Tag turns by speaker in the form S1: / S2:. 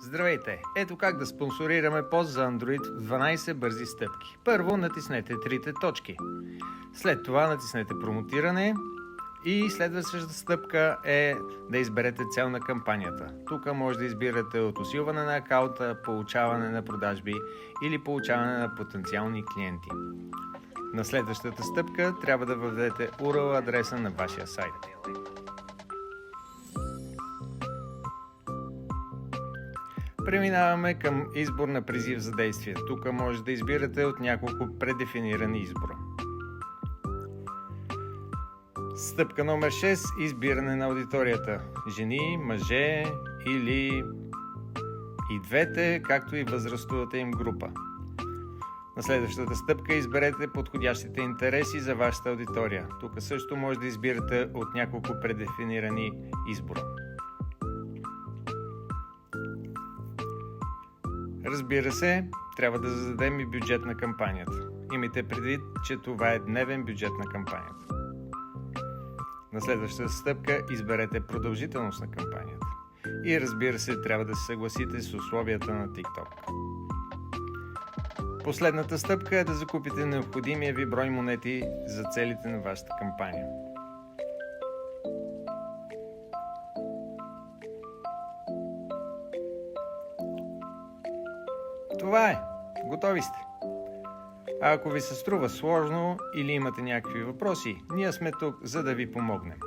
S1: Здравейте! Ето как да спонсорираме пост за Android в 12 бързи стъпки. Първо натиснете трите точки. След това натиснете промотиране и следващата стъпка е да изберете цел на кампанията. Тук може да избирате от усилване на акаунта, получаване на продажби или получаване на потенциални клиенти. На следващата стъпка трябва да въведете URL адреса на вашия сайт. Преминаваме към избор на призив за действие. Тук може да избирате от няколко предефинирани избора. Стъпка номер 6. Избиране на аудиторията. Жени, мъже или и двете, както и възрастовата им група. На следващата стъпка изберете подходящите интереси за вашата аудитория. Тук също може да избирате от няколко предефинирани избора. Разбира се, трябва да зададем и бюджет на кампанията. Имайте предвид, че това е дневен бюджет на кампанията. На следващата стъпка изберете продължителност на кампанията. И разбира се, трябва да се съгласите с условията на TikTok. Последната стъпка е да закупите необходимия ви брой монети за целите на вашата кампания. Това е! Готови сте! А ако ви се струва сложно или имате някакви въпроси, ние сме тук, за да ви помогнем.